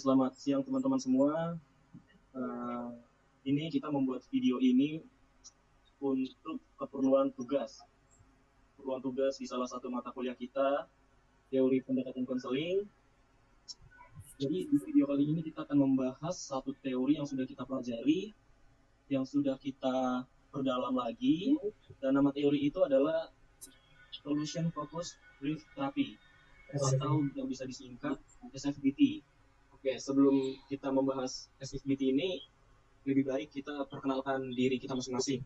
Selamat siang teman-teman semua. Eh, ini kita membuat video ini untuk keperluan tugas. Keperluan tugas di salah satu mata kuliah kita, teori pendekatan konseling. Jadi di video kali ini kita akan membahas satu teori yang sudah kita pelajari, yang sudah kita perdalam lagi, dan nama teori itu adalah Solution Focused Brief Therapy, atau yang bisa disingkat SFBT. Oke, sebelum kita membahas SFBT ini, lebih baik kita perkenalkan diri kita masing-masing.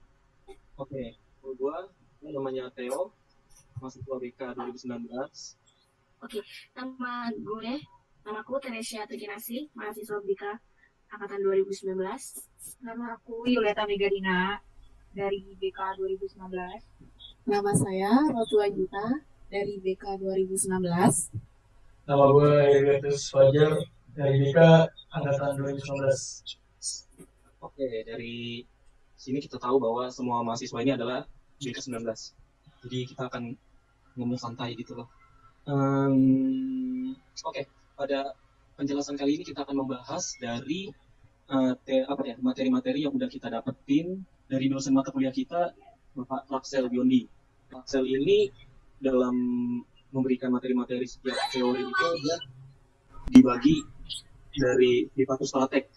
Oke, gue namanya Theo, mahasiswa BK 2019. Oke, nama aku Teresia Triginasi, mahasiswa BK angkatan 2019. Nama aku Yuleta Megadina dari BK 2019. Nama saya Rotu Anjuta dari BK 2019. Nama gue Elgatus Fajar dari BK angkatan 2019. Oke, dari sini kita tahu bahwa semua mahasiswa ini adalah BK 19. Jadi kita akan ngomong santai gitu loh. Oke, pada penjelasan kali ini kita akan membahas dari materi-materi yang udah kita dapetin dari dosen mata kuliah kita, Bapak Laksel Biondi. Laksel ini dalam memberikan materi-materi setiap teori itu dia dibagi dari Hipatus Stratek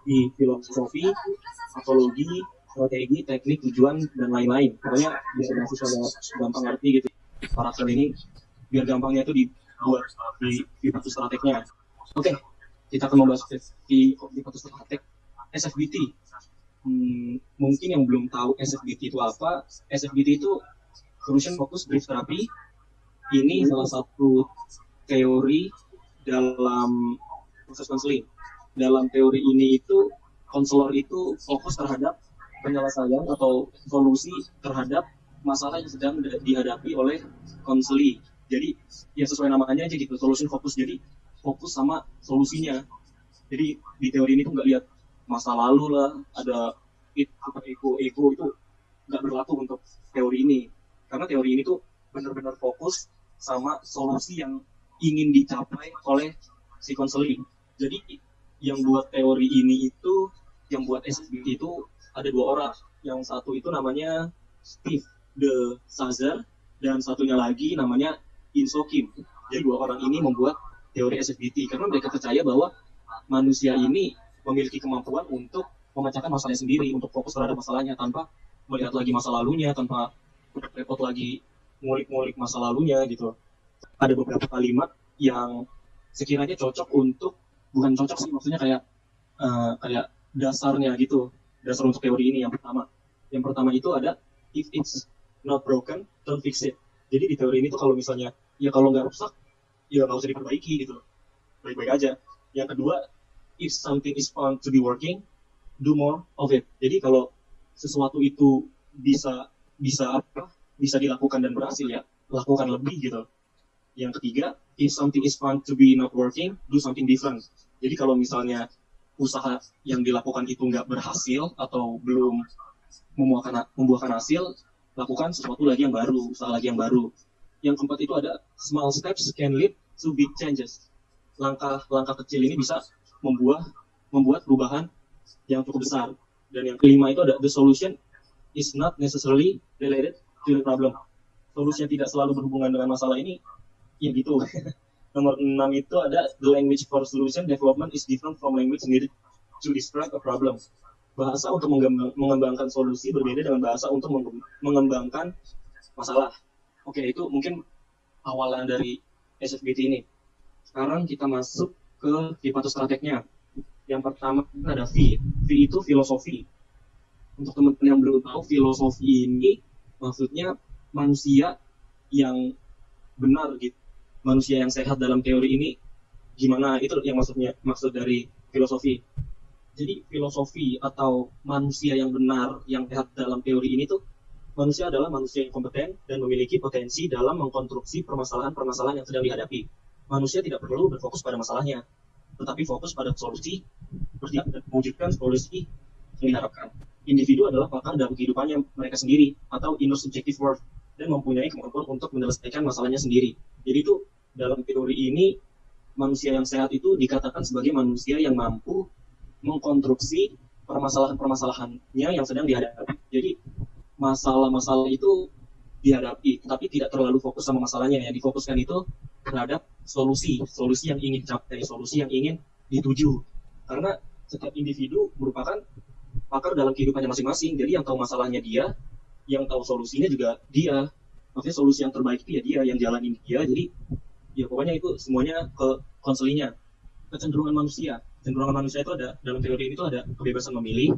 di filosofi, patologi, strategi, teknik, tujuan, dan lain-lain. Pokoknya biar mahasiswa gampang ngerti gitu. Laksel ini biar gampangnya itu dibuat di Hipatus Strateknya. Oke, kita akan membahas di Hipatus Stratek SFBT. Mungkin yang belum tahu SFBT itu apa, SFBT itu Solution Focused Brief Therapy. Ini salah satu teori dalam proses konseling. Dalam teori ini itu konselor itu fokus terhadap penyelesaian atau solusi terhadap masalah yang sedang dihadapi oleh konseli. Jadi ya sesuai namanya aja gitu, solution focus. Jadi fokus sama solusinya. Jadi di teori ini tuh nggak lihat masa lalu lah, ada ego itu nggak berlaku untuk teori ini. Karena teori ini tuh benar-benar fokus sama solusi yang ingin dicapai oleh si konseling. Jadi yang buat teori ini itu, yang buat SFBT itu ada dua orang. Yang satu itu namanya Steve de Sazer dan satunya lagi namanya Inso Kim. Jadi dua orang ini membuat teori SFBT karena mereka percaya bahwa manusia ini memiliki kemampuan untuk memecahkan masalahnya sendiri, untuk fokus terhadap masalahnya tanpa melihat lagi masa lalunya, tanpa repot lagi ngulik-ngulik masa lalunya gitu. Ada beberapa kalimat yang sekiranya cocok untuk, bukan cocok sih, maksudnya kayak dasarnya gitu, dasar untuk teori ini. Yang pertama itu ada, if it's not broken, don't fix it. Jadi di teori ini tuh kalau misalnya ya kalau nggak rusak ya nggak usah diperbaiki gitu, baik-baik aja. Yang kedua, if something is found to be working, do more of it. Jadi kalau sesuatu itu bisa dilakukan dan berhasil, ya lakukan lebih gitu. Yang ketiga, if something is found to be not working, do something different. Jadi kalau misalnya usaha yang dilakukan itu nggak berhasil atau belum membuahkan hasil, lakukan sesuatu lagi yang baru, usaha lagi yang baru. Yang keempat itu ada, small steps can lead to big changes. Langkah kecil ini bisa membuat perubahan yang cukup besar. Dan yang kelima itu ada, the solution is not necessarily related to the problem. Solusi yang tidak selalu berhubungan dengan masalah ini, ya gitu. Nomor 6 itu ada, the language for solution development is different from language needed to describe a problem. Bahasa untuk mengembangkan solusi berbeda dengan bahasa untuk mengembangkan masalah. Oke, itu mungkin awalan dari SFBT ini. Sekarang kita masuk ke Hipatus Strateknya. Yang pertama ada V. V itu filosofi. Untuk teman-teman yang belum tahu, filosofi ini maksudnya manusia yang benar gitu. Manusia yang sehat dalam teori ini gimana, itu yang maksud dari filosofi. Jadi filosofi atau manusia yang benar, yang sehat dalam teori ini tuh, manusia adalah manusia yang kompeten dan memiliki potensi dalam mengkonstruksi permasalahan-permasalahan yang sedang dihadapi. Manusia tidak perlu berfokus pada masalahnya, tetapi fokus pada solusi, dan mewujudkan solusi yang diharapkan. Individu adalah pakar dalam kehidupannya mereka sendiri, atau inner subjective worth, dan mempunyai kemampuan untuk menyelesaikan masalahnya sendiri. Jadi itu dalam teori ini manusia yang sehat itu dikatakan sebagai manusia yang mampu mengkonstruksi permasalahan-permasalahannya yang sedang dihadapi. Jadi masalah-masalah itu dihadapi, tapi tidak terlalu fokus sama masalahnya. Yang difokuskan itu terhadap solusi yang ingin dicapai, solusi yang ingin dituju. Karena setiap individu merupakan pakar dalam kehidupannya masing-masing. Jadi yang tahu masalahnya dia, yang tahu solusinya juga dia. Maksudnya solusi yang terbaik itu ya dia, yang jalanin dia. Jadi ya pokoknya itu semuanya ke konselingnya. Kecenderungan manusia itu ada dalam teori ini, itu ada kebebasan memilih,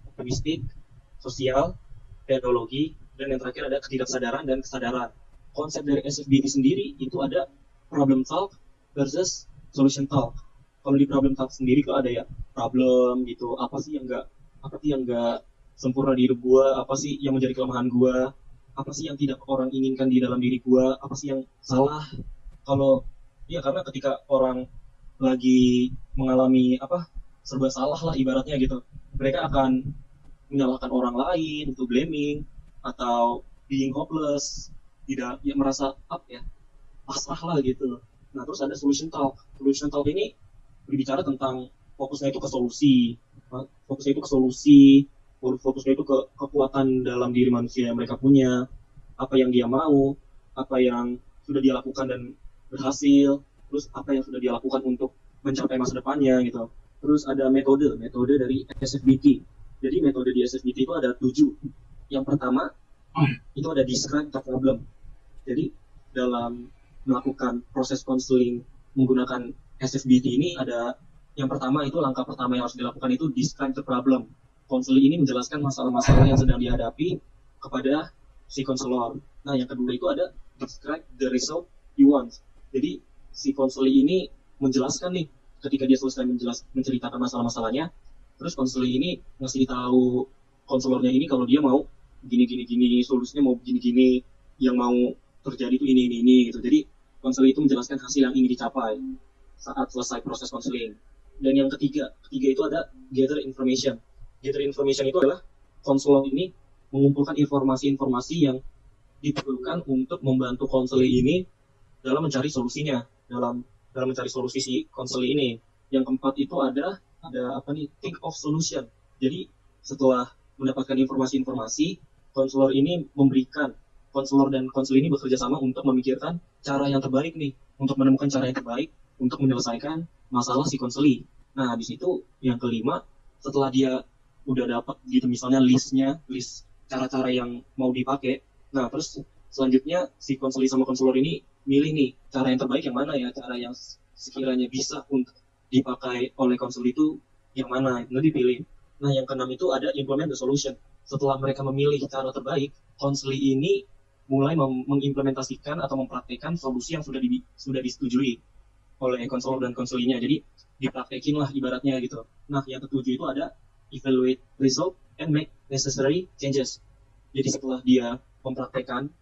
optimistik, sosial, teknologi, dan yang terakhir ada ketidaksadaran dan kesadaran. Konsep dari SFBT sendiri itu ada problem talk versus solution talk. Kalau di problem talk sendiri itu ada ya problem gitu, apa sih yang nggak sempurna di hidup gua, apa sih yang menjadi kelemahan gua, apa sih yang tidak orang inginkan di dalam diri gua, apa sih yang salah. Kalau ya karena ketika orang lagi mengalami serba salah lah ibaratnya gitu, mereka akan menyalahkan orang lain, itu blaming atau being hopeless, tidak ya merasa pasrah lah gitu. Nah terus ada solution talk ini berbicara tentang fokusnya itu ke solusi, fokusnya itu ke kekuatan dalam diri manusia yang mereka punya, apa yang dia mau, apa yang sudah dia lakukan dan berhasil, terus apa yang sudah dia lakukan untuk mencapai masa depannya gitu. Terus ada metode dari SFBT. Jadi metode di SFBT itu ada 7. Yang pertama itu ada describe the problem. Jadi dalam melakukan proses konseling menggunakan SFBT ini ada yang pertama itu, langkah pertama yang harus dilakukan itu describe the problem. Konseling ini menjelaskan masalah-masalah yang sedang dihadapi kepada si konselor. Nah yang kedua itu ada describe the result you want. Jadi si konseling ini menjelaskan nih, ketika dia selesai menceritakan masalah-masalahnya, terus konseling ini ngasih tahu konselornya ini kalau dia mau gini, solusinya mau gini, yang mau terjadi itu ini gitu. Jadi konseling itu menjelaskan hasil yang ingin dicapai saat selesai proses konseling. Dan yang ketiga itu ada gather information. Gather information itu adalah konselor ini mengumpulkan informasi-informasi yang diperlukan untuk membantu konseling ini dalam mencari solusinya, dalam mencari solusi si konseling ini. Yang keempat itu ada think of solution. Jadi setelah mendapatkan informasi-informasi, konselor ini konselor dan konselor ini bekerja sama untuk memikirkan cara yang terbaik nih, untuk menemukan cara yang terbaik untuk menyelesaikan masalah si konseli. Nah, habis itu yang kelima, setelah dia udah dapat gitu misalnya list cara-cara yang mau dipakai. Nah, terus selanjutnya si konseli sama konselor ini milih nih cara yang terbaik yang mana ya, cara yang sekiranya bisa untuk dipakai oleh konseli itu yang mana, itu dipilih. Nah, yang keenam itu ada implement the solution. Setelah mereka memilih cara terbaik, konseli ini mulai mengimplementasikan atau mempraktikkan solusi yang sudah disetujui oleh konselor dan konselinya. Jadi dipraktekin lah ibaratnya gitu. Nah, yang ketujuh itu ada evaluate result and make necessary changes. Jadi setelah dia mempraktekkan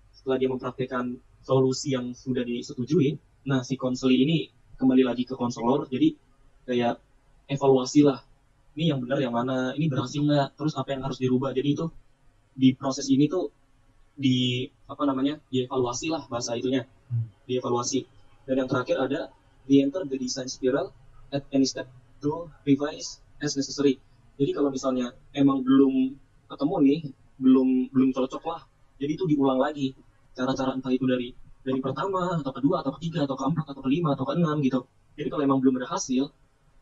solusi yang sudah disetujui, nah si konseli ini kembali lagi ke konselor, jadi kayak evaluasi lah, ini yang benar yang mana, ini berhasil nggak, terus apa yang harus dirubah. Jadi itu di proses ini tuh dievaluasi lah bahasa itunya, dievaluasi. Dan yang terakhir ada re-enter the design spiral at any step to revise as necessary. Jadi kalau misalnya emang belum ketemu nih, belum cocok lah, jadi itu diulang lagi cara-cara, entah itu dari pertama atau kedua atau ketiga atau keempat atau kelima atau keenam gitu. Jadi kalau emang belum berhasil,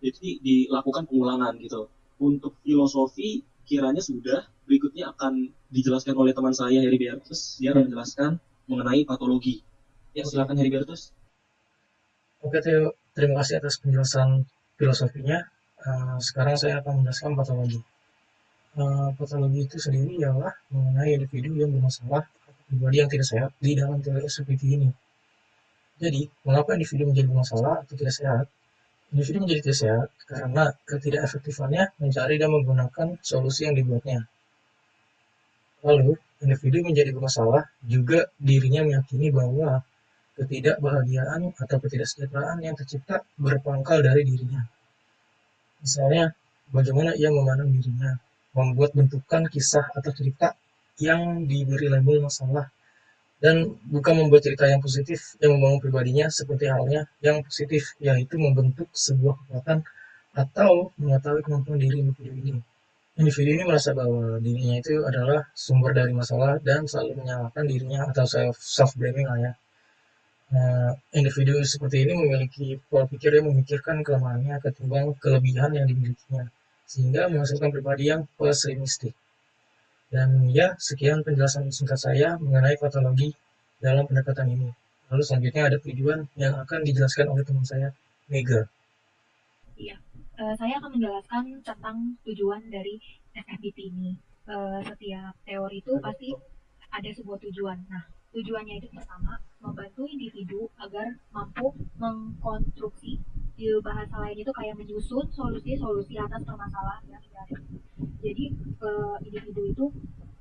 jadi dilakukan pengulangan gitu. Untuk filosofi kiranya sudah, berikutnya akan dijelaskan oleh teman saya Heribertus. Dia akan menjelaskan mengenai patologi. Ya silakan Heribertus. Oke Theo, terima kasih atas penjelasan filosofinya. Sekarang saya akan menjelaskan patologi. Patologi itu sendiri ialah mengenai individu yang bermasalah atau pribadi yang tidak sehat di dalam teori SFBT ini. Jadi, mengapa individu menjadi bermasalah atau tidak sehat? Individu menjadi tidak sehat karena ketidakefektifannya mencari dan menggunakan solusi yang dibuatnya. Lalu, individu menjadi bermasalah juga dirinya meyakini bahwa ketidakbahagiaan atau ketidaksejahteraan yang tercipta berpangkal dari dirinya. Misalnya, bagaimana ia memandang dirinya, membuat bentukan kisah atau cerita yang diberi label masalah dan bukan membuat cerita yang positif yang membangun pribadinya seperti halnya yang positif, yaitu membentuk sebuah kekuatan atau mengetahui kemampuan diri individu ini. Individu ini merasa bahwa dirinya itu adalah sumber dari masalah dan selalu menyalahkan dirinya atau self-blaming lah ya. Individu seperti ini memiliki pola pikir yang memikirkan kelemahannya ketimbang kelebihan yang dimilikinya, sehingga menghasilkan pribadi yang pesimistik. Dan ya, sekian penjelasan singkat saya mengenai patologi dalam pendekatan ini. Lalu selanjutnya ada tujuan yang akan dijelaskan oleh teman saya, Mega. Iya, saya akan menjelaskan tentang tujuan dari SFBT ini. Setiap teori itu pasti ada sebuah tujuan. Nah, tujuannya itu pertama, membantu individu agar mampu mengkonstruksi, di bahasa lain itu kayak menyusun solusi-solusi atas permasalahan yang dihadapi. Jadi individu itu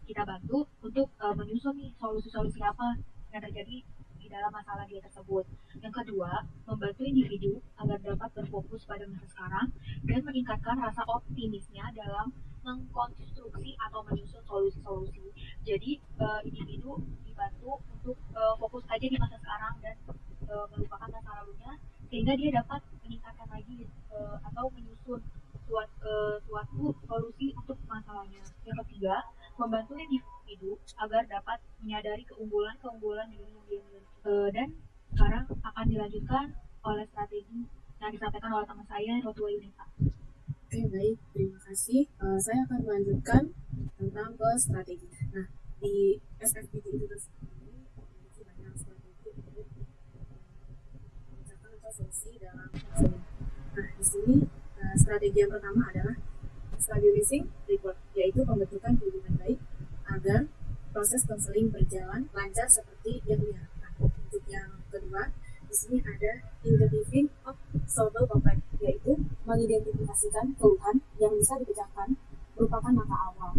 kita bantu untuk menyusun nih solusi-solusi apa yang terjadi di dalam masalah dia tersebut. Yang kedua, membantu individu agar dapat berfokus pada masa sekarang dan meningkatkan rasa optimisnya dalam mengkonstruksi atau menyusun solusi-solusi. Jadi individu dibantu untuk fokus aja di masa sekarang dan melupakan masa lalunya, sehingga dia dapat meningkatkan lagi atau menyusun suatu solusi untuk masalahnya. Yang ketiga, membantu individu agar dapat menyadari keunggulan-keunggulan diri yang dia miliki. Dan sekarang akan dilanjutkan oleh strategi yang disampaikan oleh teman saya, Rotua Yunita. Oke, baik. Terima kasih. Saya akan melanjutkan tentang ke strategi. Nah, di SFBT itu sendiri memiliki banyak strategi untuk mencapai atau solusi dalam konseling. Nah, di sini strategi yang pertama adalah stabilizing report, yaitu pembentukan hubungan baik agar proses konseling berjalan lancar seperti yang diharapkan. Untuk yang kedua, di sini ada interviewing of solvable conflict, yaitu mengidentifikasikan keluhan yang bisa dipecahkan merupakan langkah awal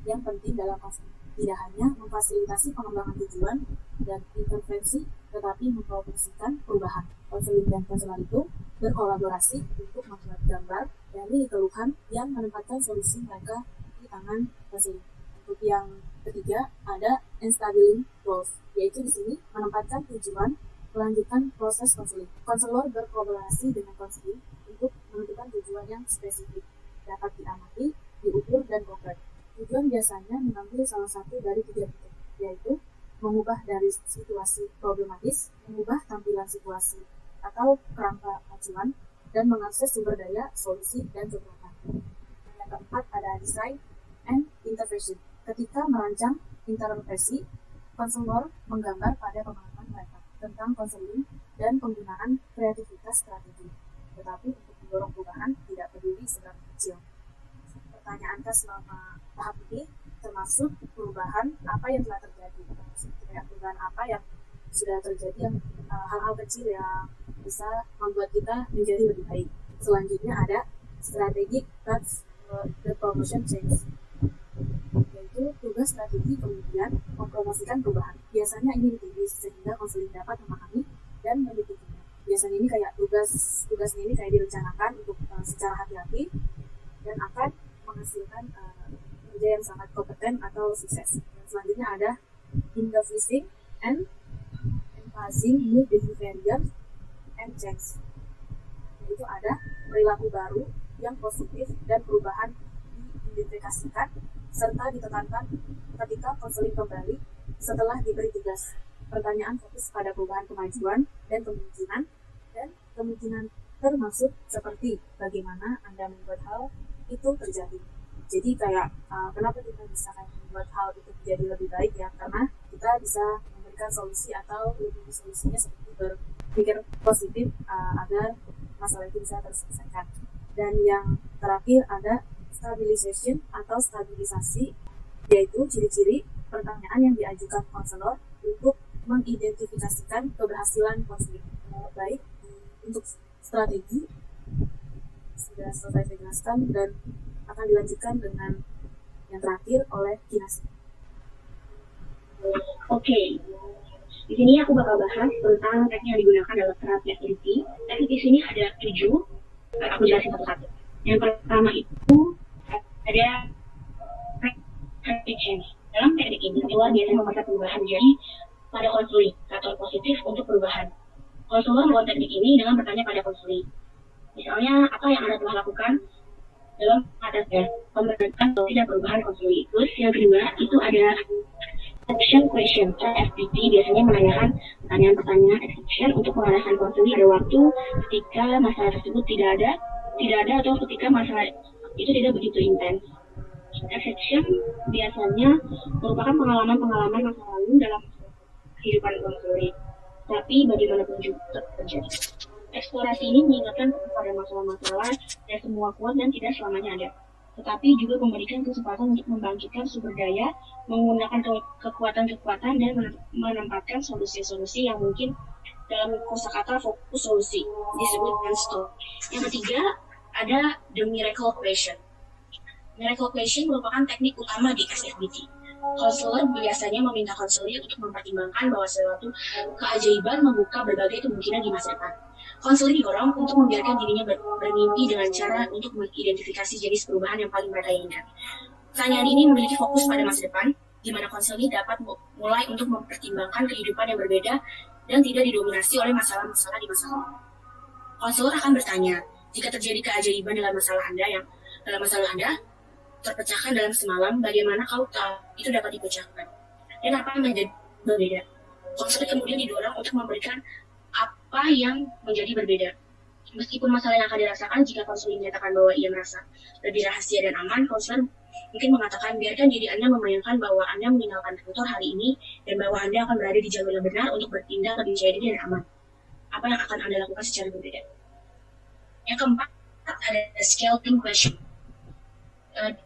yang penting dalam konseling. Tidak hanya memfasilitasi pengembangan tujuan dan intervensi, tetapi mempromosikan perubahan. Konseling dan konselor itu berkolaborasi untuk membuat gambar dari keluhan yang menempatkan solusi mereka di tangan konseling. Untuk yang ketiga ada instabling goals, yaitu di sini menempatkan tujuan melanjutkan proses konseling. Konselor berkolaborasi dengan konseling untuk menentukan tujuan yang spesifik, dapat diamati, diukur, dan konkret. Tujuan biasanya mengambil salah satu dari 3 bentuk, yaitu mengubah dari situasi problematis, mengubah tampilan situasi atau kerangka acuan, dan mengakses sumber daya, solusi, dan kekuatan. Yang keempat ada design and intervention. Ketika merancang intervensi, konselor menggambar pada pemahaman mereka tentang konseling dan penggunaan kreativitas strategi. Tetapi untuk mendorong perubahan tidak peduli seberapa kecil. Pertanyaan tes selama tahap ini termasuk perubahan apa yang telah terjadi, perubahan apa yang sudah terjadi, yang hal-hal kecil yang bisa membuat kita menjadi lebih baik. Selanjutnya ada strategic touch the promotion change, yaitu tugas strategi kemudian mempromosikan perubahan. Biasanya ini ditulis sehingga konseling dapat memahami dan mendukungnya. Biasanya ini kayak tugasnya ini kayak direncanakan untuk secara hati-hati dan akan menghasilkan kerja yang sangat kompeten atau sukses. Dan selanjutnya ada interfacing and emphasizing new behavior and change, yaitu ada perilaku baru yang positif dan perubahan diidentifikasikan serta ditekankan ketika konseling kembali setelah diberi tugas. Pertanyaan fokus pada perubahan kemajuan dan kemungkinan termasuk seperti bagaimana Anda membuat hal itu terjadi. Jadi kayak kenapa kita bisa membuat hal itu menjadi lebih baik ya, karena kita bisa memberikan solusi atau lebih solusinya seperti berpikir positif agar masalah itu bisa terselesaikan. Dan yang terakhir ada stabilization atau stabilisasi, yaitu ciri-ciri pertanyaan yang diajukan konselor untuk mengidentifikasikan keberhasilan konseling. Baik, untuk strategi sudah selesai saya jelaskan dan akan dilanjutkan dengan yang terakhir oleh Kinasi. Oke. Di sini aku bakal bahas tentang teknik yang digunakan dalam terapi activity. Teknik di sini ada 7. Aku jelasin satu-satu. Yang pertama itu ada teknik change. Dalam teknik ini, siswa biasanya memaksa perubahan menjadi pada konseling atau positif untuk perubahan. Konselor melakukan teknik ini dengan bertanya pada konseling. Misalnya, apa yang Anda telah lakukan dalam memberikan solusi dan perubahan konseling. Terus yang kedua, itu ada exception question. FPT biasanya menanyakan pertanyaan-pertanyaan exception untuk mengarahkan konseling pada waktu ketika masalah tersebut tidak ada atau ketika masalah itu tidak begitu intens. Exception biasanya merupakan pengalaman-pengalaman masa lalu dalam kehidupan konseling. Tapi bagaimanapun juga terjadi. Eksplorasi ini mengingatkan kepada masalah-masalah yang semua kuat dan tidak selamanya ada. Tetapi juga memberikan kesempatan untuk membangkitkan sumber daya, menggunakan kekuatan-kekuatan dan menempatkan solusi-solusi yang mungkin dalam kosakata fokus solusi disebut dengan STOP. Yang ketiga ada the miracle question. Miracle question merupakan teknik utama di SFBT. Konselor biasanya meminta konselir untuk mempertimbangkan bahwa suatu keajaiban membuka berbagai kemungkinan di masa depan. Konselir didorong untuk membiarkan dirinya bermimpi dengan cara untuk mengidentifikasi jenis perubahan yang paling mereka inginkan. Pertanyaan ini memiliki fokus pada masa depan, di mana konselir dapat mulai untuk mempertimbangkan kehidupan yang berbeda dan tidak didominasi oleh masalah-masalah di masa lalu. Konselor akan bertanya, jika terjadi keajaiban dalam masalah Anda terpecahkan dalam semalam, bagaimana kau tahu itu dapat dipecahkan? Dan apa yang menjadi berbeda? Konselor kemudian didorong untuk memberikan apa yang menjadi berbeda. Meskipun masalah yang akan dirasakan, jika konselor menyatakan bahwa ia merasa lebih rahasia dan aman, konselor mungkin mengatakan, biarkan diri Anda membayangkan bahwa Anda meninggalkan kantor hari ini dan bahwa Anda akan berada di jalur yang benar untuk bertindak lebih percaya diri dan aman. Apa yang akan Anda lakukan secara berbeda? Yang keempat, ada scalping question.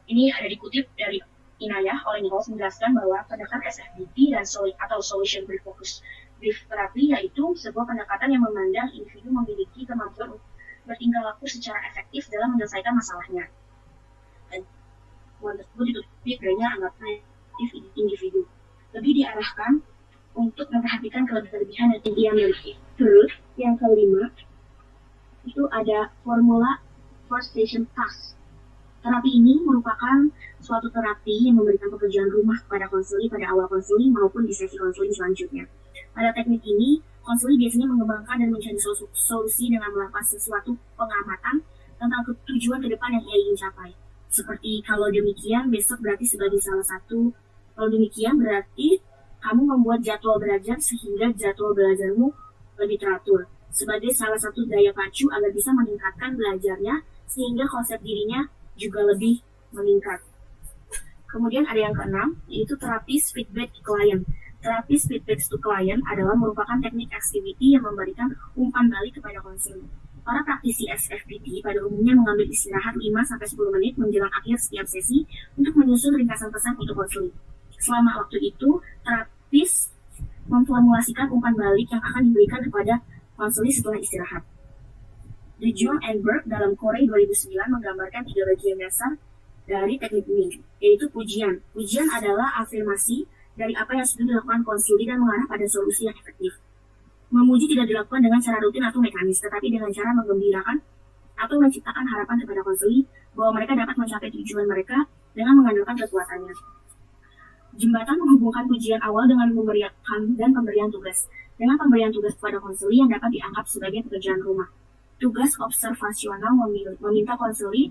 Ini ada dikutip dari Inayah oleh Nichols menjelaskan bahwa pendekatan SFBT dan solution based focus brief therapy yaitu sebuah pendekatan yang memandang individu memiliki kemampuan untuk bertingkah laku secara efektif dalam menyelesaikan masalahnya. Dan tersebut ditutupi adanya anggapan individu. Lebih diarahkan untuk memperhatikan kelebihan yang ia miliki. Terus, yang kelima, itu ada formula first station task. Terapi ini merupakan suatu terapi yang memberikan pekerjaan rumah kepada konseling pada awal konseling maupun di sesi konseling selanjutnya. Pada teknik ini, konseling biasanya mengembangkan dan mencari solusi dengan melakukan sesuatu pengamatan tentang tujuan ke depan yang ia ingin capai. Seperti kalau demikian, besok berarti sebagai salah satu. Kalau demikian berarti kamu membuat jadwal belajar sehingga jadwal belajarmu lebih teratur. Sebagai salah satu daya pacu agar bisa meningkatkan belajarnya sehingga konsep dirinya juga lebih meningkat. Kemudian ada yang keenam, yaitu terapis feedback to client. Terapis feedback to client adalah merupakan teknik activity yang memberikan umpan balik kepada konseling. Para praktisi SFBT pada umumnya mengambil istirahat 5-10 menit menjelang akhir setiap sesi untuk menyusun ringkasan pesan untuk konseling. Selama waktu itu, terapis memformulasikan umpan balik yang akan diberikan kepada konseling setelah istirahat. De Jong and Burke dalam Corey 2009 menggambarkan 3 bagian dasar dari teknik ini, yaitu pujian. Pujian adalah afirmasi dari apa yang sudah dilakukan konseling dan mengarah pada solusi yang efektif. Memuji tidak dilakukan dengan cara rutin atau mekanis, tetapi dengan cara menggembirakan atau menciptakan harapan kepada konseling bahwa mereka dapat mencapai tujuan mereka dengan mengandalkan kekuatannya. Jembatan menghubungkan pujian awal dengan pemberian dan pemberian tugas. Dengan pemberian tugas kepada konseling yang dapat dianggap sebagai pekerjaan rumah. Tugas observasional meminta konseling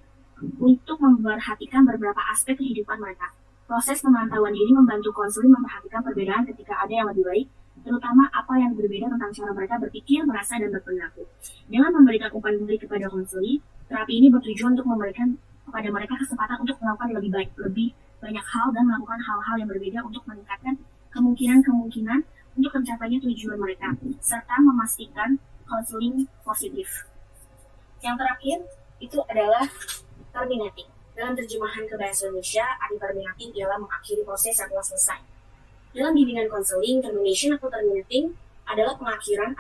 untuk memperhatikan beberapa aspek kehidupan mereka. Proses pemantauan ini membantu konseling memperhatikan perbedaan ketika ada yang lebih baik, terutama apa yang berbeda tentang cara mereka berpikir, merasa, dan berperilaku. Dengan memberikan umpan balik kepada konseling, terapi ini bertujuan untuk memberikan kepada mereka kesempatan untuk melakukan lebih banyak hal dan melakukan hal-hal yang berbeda untuk meningkatkan kemungkinan untuk mencapainya tujuan mereka, serta memastikan konseling positif. Yang terakhir itu adalah terminating. Dalam terjemahan ke bahasa Indonesia, arti terminating ialah mengakhiri proses yang telah selesai. Dalam bimbingan konseling, termination atau terminating adalah pengakhiran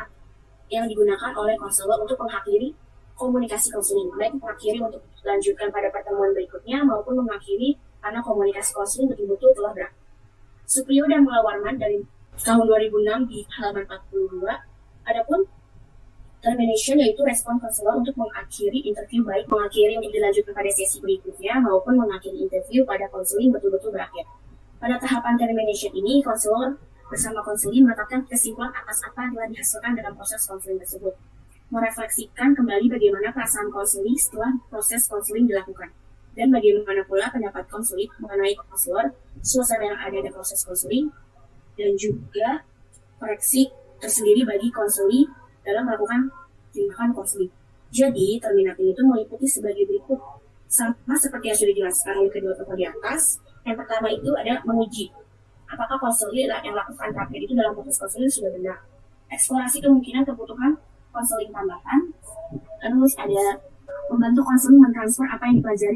yang digunakan oleh konselor untuk mengakhiri komunikasi konseling, baik mengakhiri untuk dilanjutkan pada pertemuan berikutnya maupun mengakhiri karena komunikasi konseling betul-betul telah berakhir. Supriyo dan Mula Warman dari tahun 2006 di halaman 42. Adapun termination yaitu respon konselor untuk mengakhiri interview, baik mengakhiri untuk dilanjutkan pada sesi berikutnya maupun mengakhiri interview pada konseling betul-betul berakhir. Pada tahapan termination ini, konselor bersama konseling menetapkan kesimpulan atas apa yang telah dihasilkan dalam proses konseling tersebut. Merefleksikan kembali bagaimana perasaan konseling setelah proses konseling dilakukan, dan bagaimana pula pendapat konseling mengenai konselor, suasana yang ada di proses konseling, dan juga koreksi tersendiri bagi konseling dalam melakukan tindakan konseling. Jadi, terminating itu meliputi sebagai berikut. Sama seperti yang sudah dijelaskan oleh kedua tokoh di atas. Yang pertama itu ada menguji apakah konseling yang lakukan praktek itu dalam proses konseling sudah benar. Eksplorasi kemungkinan kebutuhan konseling tambahan. Terus ada membantu konseling mentransfer apa yang dipelajari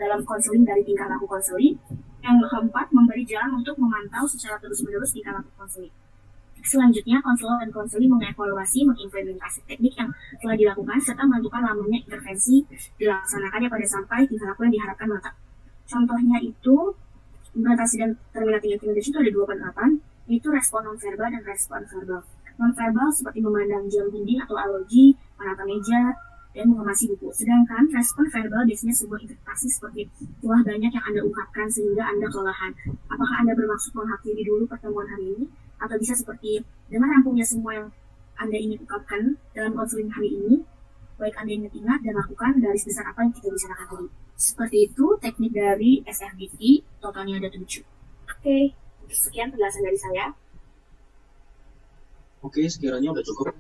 dalam konseling dari tingkah laku konseling. Yang keempat, memberi jalan untuk memantau secara terus-menerus tingkah laku konseling. Selanjutnya, konselor dan konseling mengevaluasi, mengimplementasi teknik yang telah dilakukan, serta menentukan lamanya intervensi dilaksanakannya pada sampai tingkah laku yang diharapkan mata. Contohnya itu, implementasi dan terminating activity itu ada 2 penerapan, yaitu respon non-verbal dan respon verbal. Non-verbal seperti memandang jam dinding atau alogi, menata meja, dan mengemasi buku. Sedangkan respon verbal biasanya sebuah interpretasi seperti, telah banyak yang Anda ungkapkan sehingga Anda kelelahan. Apakah Anda bermaksud mengakhiri dulu pertemuan hari ini? Atau bisa seperti, dengan rampungnya semua yang Anda ingin ungkapkan dalam konseling hari ini, baik Anda ingat dan lakukan garis besar apa yang kita bicarakan tadi. Seperti itu teknik dari SFDT, totalnya ada 7. Oke, sekian penjelasan dari saya. Oke, sekiranya udah cukup.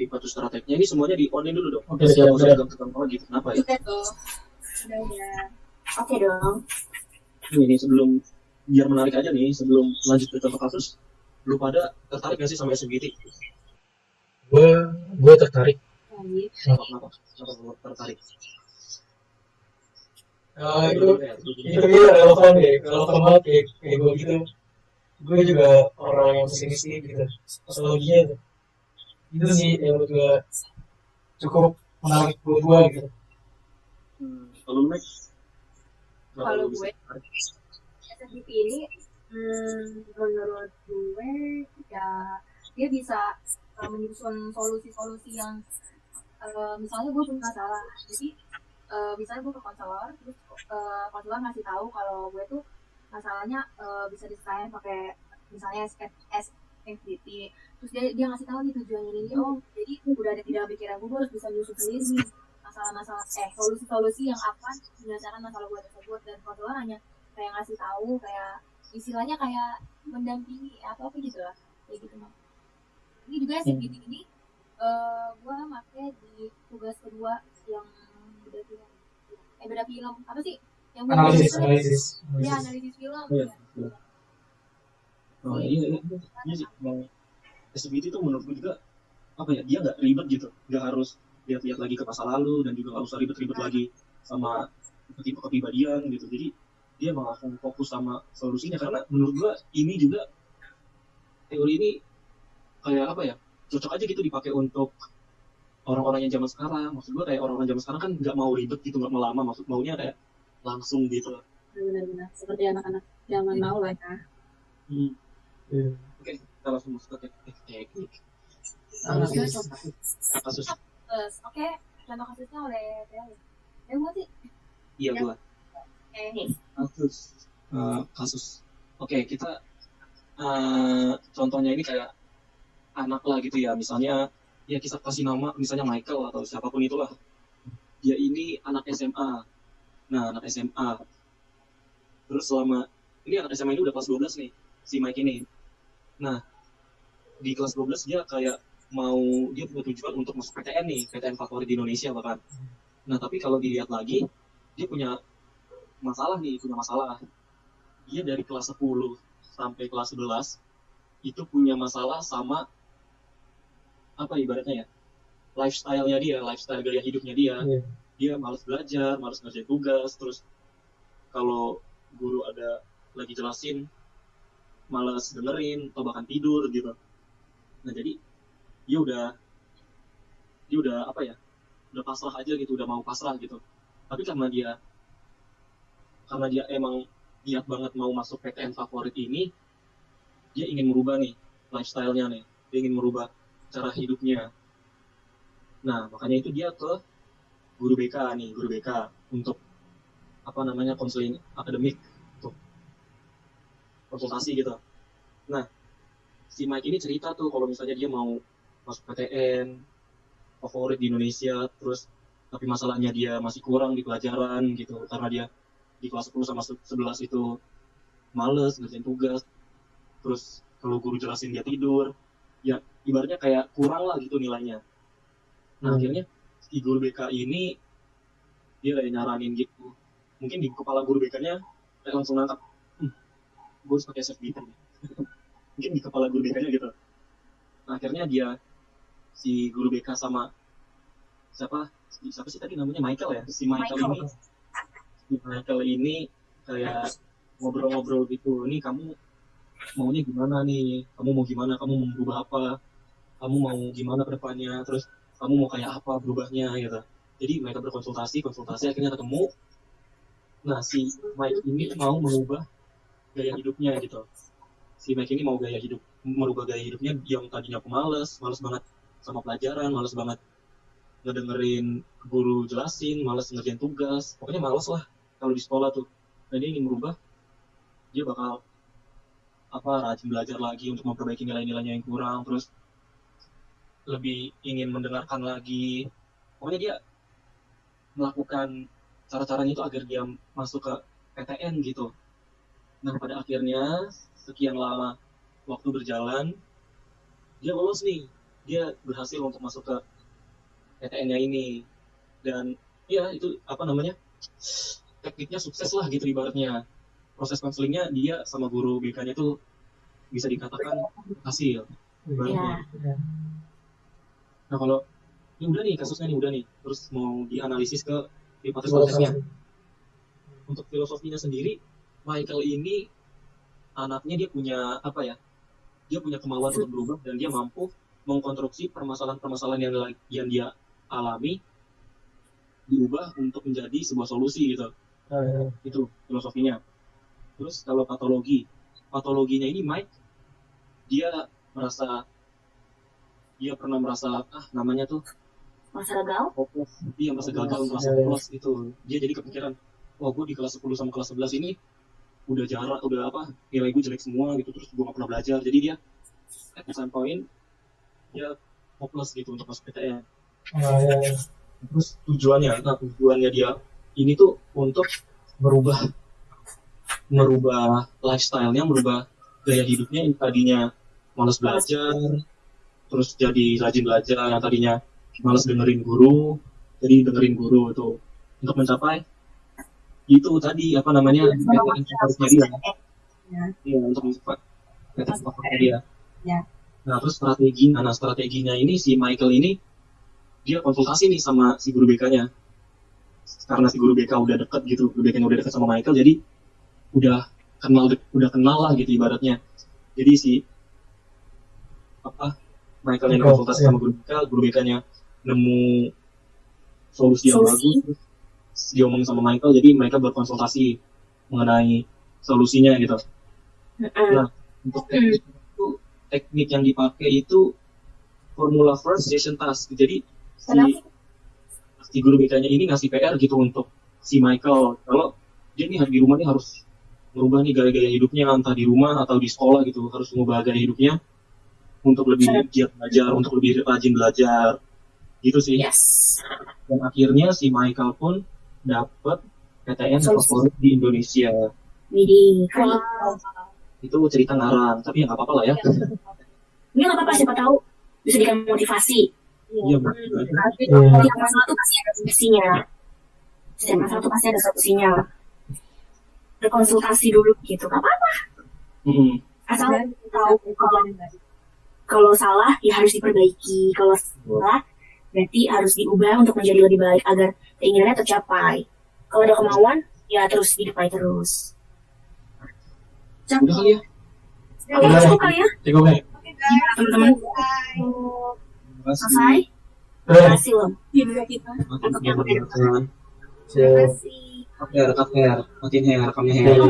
Pipa tuh strategnya ini semuanya di on-in dulu dong. Oke, Siapa siap. tegang-tegang lagi? Kenapa ya? Udah. Oke dong. Ini sebelum, biar menarik aja nih, sebelum lanjut ke contoh kasus, lu pada tertarik gak sih sama SFDT? Gue tertarik. Kenapa lu tertarik? Itu dia relevan banget kayak gue gitu. Gue juga orang yang pesimistik gitu. Psikologinya tuh. Itu sih yang menurut gue cukup menarik buat gue gitu. Kalau lu, Max? Kenapa Kalau lu bisa gue, tertarik? SFDP ini menurut gue ya dia bisa menyusun solusi-solusi yang misalnya gue punya masalah, jadi misalnya gue ke konselor, terus konselor ngasih tahu kalau gue tuh masalahnya bisa diselesaikan pakai misalnya SFDT, terus dia ngasih tahu nih tujuannya ini, oh jadi udah ada di dalam pikiran gue harus bisa nyusun sendiri nih masalah-masalah solusi-solusi yang akan menyelesaikan masalah gue tersebut, dan konselor hanya kayak ngasih tahu, kayak istilahnya kayak mendampingi atau apa gitu lah, kayak gitu mah. Ini juga SFDT ini gue pakai di tugas kedua yang beda film apa sih yang Analisis. ya analisis film. Iya. Oh iya sih. SFDT itu menurut gue juga apa ya, dia nggak ribet gitu, nggak harus lihat-lihat lagi ke masa lalu, dan juga nggak usah ribet-ribet lagi sama tipe kepribadian gitu. Jadi dia emang langsung fokus sama solusinya, karena menurut gua ini juga teori ini kayak apa ya, cocok aja gitu dipakai untuk orang-orang yang zaman sekarang. Maksud gua kayak orang-orang zaman sekarang kan nggak mau ribet gitu, nggak mau lama, maunya kayak langsung gitu. Benar-benar seperti anak-anak zaman now lah ya. Oke, kita langsung masuk ke teknik kasus. Oke, contoh kasusnya oleh Dewa sih. Iya gua kasus. Oke, kita contohnya ini kayak anak lah gitu ya, misalnya ya kita kasih nama misalnya Michael atau siapapun itulah. Dia ini anak SMA. Nah, anak SMA. Terus ini anak SMA ini udah kelas 12 nih, si Mike ini. Nah, di kelas 12 dia kayak dia punya tujuan untuk masuk PTN nih, PTN favorit di Indonesia bahkan. Nah, tapi kalau dilihat lagi, dia punya masalah. Dia dari kelas 10 sampai kelas 11 itu punya masalah sama apa ibaratnya ya, lifestyle gaya hidupnya dia. Dia malas belajar, malas ngerjain tugas, terus kalau guru ada lagi jelasin malas dengerin atau bahkan tidur gitu. Nah, jadi dia udah apa ya, udah pasrah aja gitu, udah mau pasrah gitu. Tapi karena dia emang niat banget mau masuk PTN favorit ini, dia ingin merubah nih lifestyle-nya nih, dia ingin merubah cara hidupnya. Nah, makanya itu dia ke guru BK untuk konseling akademik, untuk konsultasi gitu. Nah, si Mike ini cerita tuh kalau misalnya dia mau masuk PTN favorit di Indonesia, terus tapi masalahnya dia masih kurang di pelajaran gitu, karena dia di kelas 10 sama 11 itu males ngerjain tugas, terus kalau guru jelasin dia tidur, ya ibaratnya kayak kurang lah gitu nilainya. Nah, akhirnya si guru BK ini dia kayak nyaranin gitu, mungkin di kepala guru BK-nya langsung nangkap, gue harus pakai SFBT mungkin di kepala guru BK-nya gitu. Nah, akhirnya dia si guru BK sama siapa sih tadi namanya, Michael ya, si Michael ini kayak ngobrol-ngobrol gitu, ini kamu maunya gimana nih, kamu mau gimana, kamu mau berubah apa, kamu mau gimana ke depannya, terus kamu mau kayak apa berubahnya gitu. Jadi mereka konsultasi akhirnya ketemu. Nah, si Mike ini mau mengubah gaya hidupnya gitu. Si Mike ini mau merubah gaya hidupnya yang tadinya pemalas, malas banget sama pelajaran, malas banget ngedengerin guru jelasin, malas ngerjain tugas, pokoknya malas lah kalau di sekolah tuh. Dan dia ingin merubah, dia bakal rajin belajar lagi untuk memperbaiki nilai-nilainya yang kurang, terus lebih ingin mendengarkan lagi. Pokoknya dia melakukan cara-caranya itu agar dia masuk ke PTN gitu. Nah, pada akhirnya sekian lama waktu berjalan, dia lolos nih. Dia berhasil untuk masuk ke PTN-nya ini. Dan ya itu tekniknya sukses lah gitu ibaratnya. Proses konselingnya dia sama guru BK-nya tuh bisa dikatakan hasil. Iya. Nah, kalau ini udah nih kasusnya nih, udah nih, terus mau dianalisis ke hipotesis-hipotesisnya. Untuk filosofinya sendiri, Michael ini anaknya dia punya dia punya kemauan untuk berubah, dan dia mampu mengkonstruksi permasalahan-permasalahan yang dia alami diubah untuk menjadi sebuah solusi gitu. Itu filosofinya. Terus kalau patologinya ini Mike, dia pernah merasa namanya tuh Masa gagal? hopeless. Iya, merasa gagal, merasa hopeless gitu. Dia jadi kepikiran, wah, gue di kelas 10 sama kelas 11 ini udah nilai gue jelek semua gitu, terus gue gak pernah belajar. Jadi dia at some point dia hopeless gitu untuk masuk PTN. Terus tujuannya dia ini tuh untuk merubah lifestyle-nya, merubah gaya hidupnya yang tadinya malas belajar, terus jadi rajin belajar, yang tadinya malas dengerin guru, jadi dengerin guru itu untuk mencapai itu tadi PTN favoritnya dia. Iya, untuk mencapai PTN favoritnya dia. Ya. Nah, terus strateginya ini si Michael ini dia konsultasi nih sama si guru BK-nya. Karena si guru BK udah deket gitu, guru BK-nya udah deket sama Michael, jadi udah kenal lah gitu ibaratnya. Jadi si Michael yang konsultasi sama guru BK-nya nemu solusi yang bagus, dia ngomong sama Michael, jadi mereka berkonsultasi mengenai solusinya gitu. Nah, untuk teknik yang dipakai itu formula first session task. Jadi si guru BK-nya ini ngasih PR gitu untuk si Michael, kalau dia nih di rumah nih harus merubah nih gaya hidupnya, entah di rumah atau di sekolah gitu, harus mengubah gaya hidupnya untuk lebih giat belajar, untuk lebih rajin belajar gitu sih. Yes. Dan akhirnya si Michael pun dapat PTN favorit di Indonesia. Widih. Itu cerita ngarang, tapi ya nggak apa-apa lah ya. Ini nggak apa-apa, siapa tahu bisa dikasih motivasi. Iya, Setiap masalah tuh pasti ada solusinya. Berkonsultasi dulu gitu, nggak apa-apa. Asal tahu kalau salah ya harus diperbaiki, kalau salah berarti harus diubah untuk menjadi lebih baik agar keinginannya tercapai. Kalau ada kemauan ya terus dicapai terus. Udah kali ya? Oke, cukup kali ya, Cukup nih. teman-teman. Selesai. Terima kasih loh. Terima kasih. Makin hair, rekamnya hair.